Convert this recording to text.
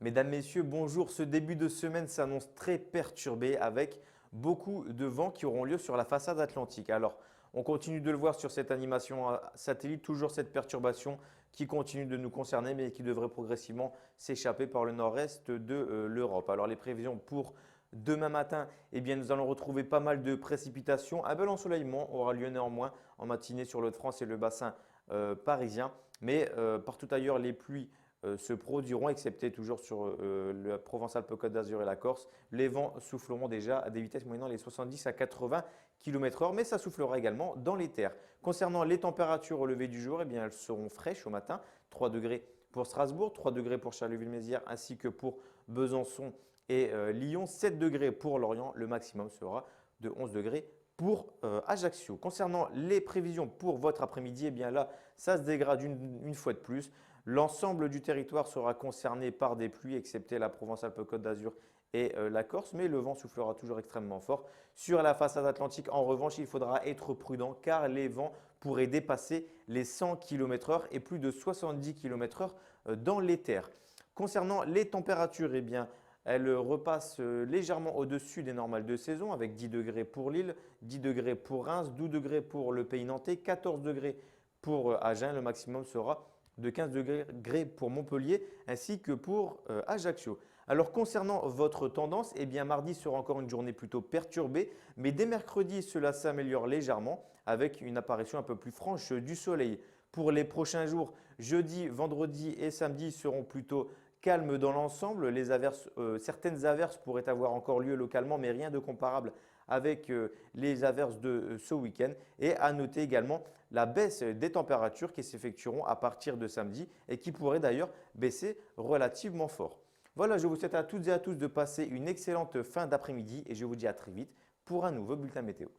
Mesdames, Messieurs, bonjour. Ce début de semaine s'annonce très perturbé avec beaucoup de vents qui auront lieu sur la façade atlantique. Alors, on continue de le voir sur cette animation satellite, toujours cette perturbation qui continue de nous concerner mais qui devrait progressivement s'échapper par le nord-est de l'Europe. Alors, les prévisions pour demain matin, eh bien, nous allons retrouver pas mal de précipitations. Un bel ensoleillement aura lieu néanmoins en matinée sur le France et le bassin parisien. Mais partout ailleurs, les pluies se produiront, excepté toujours sur la Provence-Alpes-Côte d'Azur et la Corse. Les vents souffleront déjà à des vitesses moyennant les 70 à 80 km/h, mais ça soufflera également dans les terres. Concernant les températures au lever du jour, eh bien, elles seront fraîches au matin, 3 degrés pour Strasbourg, 3 degrés pour Charleville-Mézières ainsi que pour Besançon et Lyon, 7 degrés pour Lorient, le maximum sera de 11 degrés pour Ajaccio. Concernant les prévisions pour votre après-midi, eh bien là, ça se dégrade une fois de plus. L'ensemble du territoire sera concerné par des pluies, excepté la Provence-Alpes-Côte d'Azur et la Corse, mais le vent soufflera toujours extrêmement fort. Sur la façade atlantique, en revanche, il faudra être prudent car les vents pourraient dépasser les 100 km/h et plus de 70 km/h dans les terres. Concernant les températures, eh bien, elle repasse légèrement au-dessus des normales de saison avec 10 degrés pour Lille, 10 degrés pour Reims, 12 degrés pour le Pays Nantais, 14 degrés pour Agen. Le maximum sera de 15 degrés pour Montpellier ainsi que pour Ajaccio. Alors concernant votre tendance, eh bien mardi sera encore une journée plutôt perturbée, mais dès mercredi cela s'améliore légèrement avec une apparition un peu plus franche du soleil. Pour les prochains jours, jeudi, vendredi et samedi seront plutôt calmes dans l'ensemble. Certaines averses pourraient avoir encore lieu localement, mais rien de comparable avec les averses de ce week-end. Et à noter également la baisse des températures qui s'effectueront à partir de samedi et qui pourraient d'ailleurs baisser relativement fort. Voilà, je vous souhaite à toutes et à tous de passer une excellente fin d'après-midi et je vous dis à très vite pour un nouveau bulletin météo.